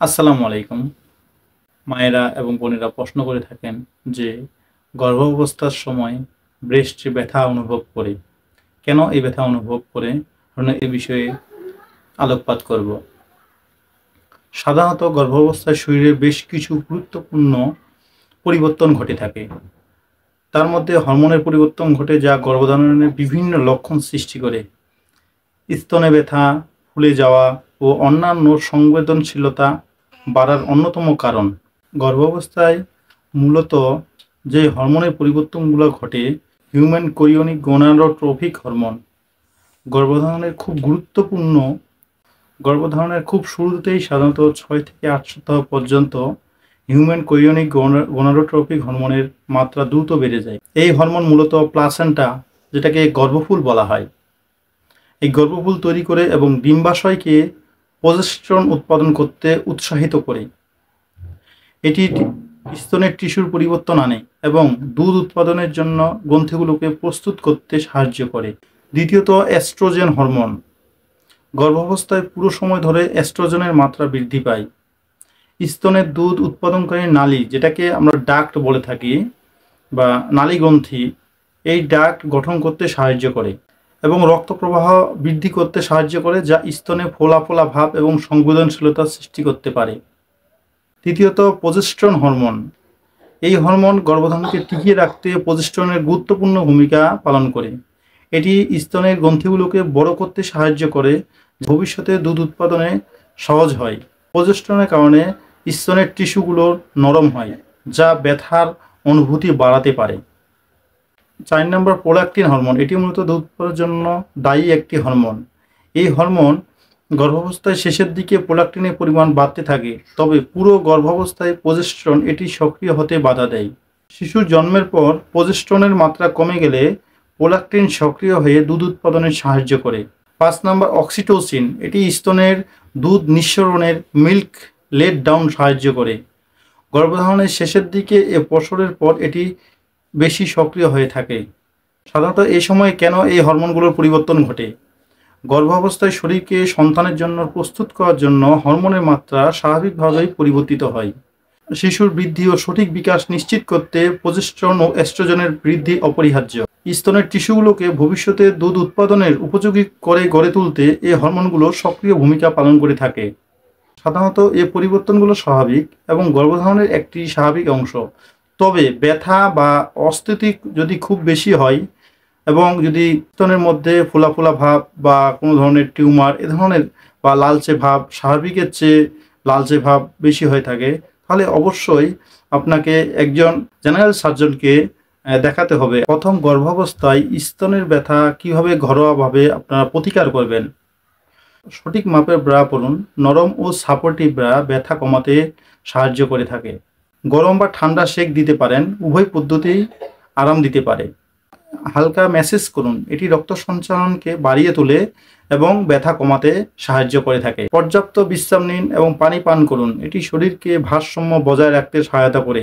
আসসালামু আলাইকুম। মায়েরা এবং বোনেরা প্রশ্ন করে থাকেন যে গর্ভাবস্থার সময় ব্রেস্টে ব্যথা অনুভব করে। কেন এই ব্যথা অনুভব করে? আমরা এ বিষয়ে আলোকপাত করব। সাধারণত গর্ভাবস্থায় শরীরে বেশ কিছু গুরুত্বপূর্ণ পরিবর্তন ঘটে থাকে। তার মধ্যে হরমোনের পরিবর্তন ঘটে যা গর্ভধারণের বিভিন্ন লক্ষণ সৃষ্টি করে। স্তনে ব্যথা, ফুলে যাওয়া ও অন্যান্য সংবেদনশীলতা বাড়ার অন্যতম কারণ। গর্ভাবস্থায় মূলত যে হরমোনের পরিবর্তনগুলো ঘটে, হিউম্যান কোরিওনিক গোনাডোট্রপিক হরমোন গর্ভধারণের খুব শুরুতেই সাধারণত 6 থেকে 8 সপ্তাহ পর্যন্ত হিউম্যান কোরিওনিক গোনাডোট্রপিক হরমোনের মাত্রা দ্রুত বেড়ে যায়। এই হরমোন মূলত প্লাসেন্টা, যেটাকে গর্ভফুল বলা হয়, এই গর্ভফুল তৈরি করে এবং ডিম্বাশয়কে প্রজেস্টেরন উৎপাদন করতে উৎসাহিত করে। এটি স্তনের টিস্যুর পরিবর্তন আনে এবং দুধ উৎপাদনের জন্য গ্রন্থিগুলোকে প্রস্তুত করতে সাহায্য করে। দ্বিতীয়ত, এস্ট্রোজেন হরমোন। গর্ভাবস্থায় পুরো সময় ধরে এস্ট্রোজেনের মাত্রা বৃদ্ধি পায়। স্তনের দুধ উৎপাদনকারী নালী, যেটাকে আমরা ডাক্ট বলে থাকি বা নালীগ্রন্থি, এই ডাক্ট গঠন করতে সাহায্য করে এবং রক্ত প্রবাহ বৃদ্ধি করতে সাহায্য করে, যা স্তনে ফোলা ফোলা ভাব এবং সংবেদনশীলতা সৃষ্টি করতে পারে। তৃতীয়ত, প্রজেস্টেরন হরমোন। এই হরমোন গর্ভধারণকে টিকিয়ে রাখতে প্রজেস্টেরনের গুরুত্বপূর্ণ ভূমিকা পালন করে। এটি স্তনের গ্রন্থিগুলোকে বড় করতে সাহায্য করে, ভবিষ্যতে দুধ উৎপাদনে সহজ হয়। প্রজেস্টেরনের কারণে স্তনের টিস্যুগুলো নরম হয়, যা ব্যথার অনুভূতি বাড়াতে পারে। 4 নম্বর, প্রোল্যাক্টিন হরমোন। এটি মূলত দুধ উৎপাদনের জন্য দায়ী একটি হরমোন। এই হরমোন গর্ভাবস্থায় শেষের দিকে প্রোল্যাক্টিনের পরিমাণ বাড়তে থাকে, তবে পুরো গর্ভাবস্থায় প্রজেস্টেরন এটি সক্রিয় হতে বাধা দেয়। শিশুর জন্মের পর প্রজেস্টেরনের মাত্রা কমে গেলে প্রোল্যাক্টিন সক্রিয় হয়ে দুধ উৎপাদনে সাহায্য করে। 5 নম্বর, অক্সিটোসিন। এটি স্তনের দুধ নিঃসরণের মিল্ক লেট ডাউন সাহায্য করে। গর্ভধারণের শেষের দিকে এ প্রসবের পর এটি বেশি সক্রিয় হয়ে থাকে। সাধারণত এই সময় কেন এই হরমোনগুলোর পরিবর্তন ঘটে? গর্ভাবস্থায় শরীরকে সন্তানের জন্য প্রস্তুত করার জন্য হরমোনের মাত্রা স্বাভাবিকভাবেই পরিবর্তিত হয়। শিশুর বৃদ্ধি ও সঠিক বিকাশ নিশ্চিত করতে প্রজেস্টেরন ও এস্ট্রোজেনের বৃদ্ধি অপরিহার্য। স্তনের টিস্যুগুলোকে ভবিষ্যতে দুধ উৎপাদনের উপযোগী করে গড়ে তুলতে এই হরমোনগুলো সক্রিয় ভূমিকা পালন করে থাকে। সাধারণত এই পরিবর্তনগুলো স্বাভাবিক এবং গর্ভধারণের একটি স্বাভাবিক অংশ। তবে ব্যথা বা অস্থিতি যদি খুব বেশি হয় এবং যদি স্তনের মধ্যে ফোলা ফোলা ভাব বা কোনো ধরনের টিউমার এ ধরনের বা লালচে ভাব, স্বাভাবিকের চেয়ে লালচে ভাব বেশি হয়ে থাকে, তাহলে অবশ্যই আপনাকে একজন জেনারেল সার্জনকে দেখাতে হবে। প্রথম গর্ভাবস্থায় স্তনের ব্যথা কীভাবে ঘরোয়াভাবে আপনারা প্রতিকার করবেন? সঠিক মাপের ব্রা পরুন। নরম ও সাপোর্টিভ ব্রা ব্যথা কমাতে সাহায্য করে থাকে। গরম বা ঠান্ডা সেক দিতে পারেন, উভয় পদ্ধতিই আরাম দিতে পারে। হালকা ম্যাসেজ করুন, এটি রক্ত সঞ্চালনকে বাড়িয়ে তোলে এবং ব্যথা কমাতে সাহায্য করে থাকে। পর্যাপ্ত বিশ্রাম নিন এবং পানি পান করুন, এটি শরীরকে ভারসাম্য বজায় রাখতে সহায়তা করে।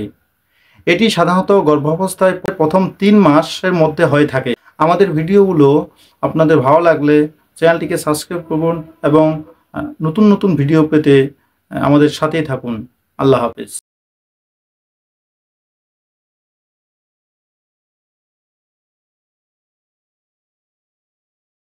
এটি সাধারণত গর্ভাবস্থায় প্রথম 3 মাসের মধ্যে হয়ে থাকে। আমাদের ভিডিওগুলো আপনাদের ভালো লাগলে চ্যানেলটিকে সাবস্ক্রাইব করুন এবং নতুন নতুন ভিডিও পেতে আমাদের সাথেই থাকুন। আল্লাহ হাফেজ।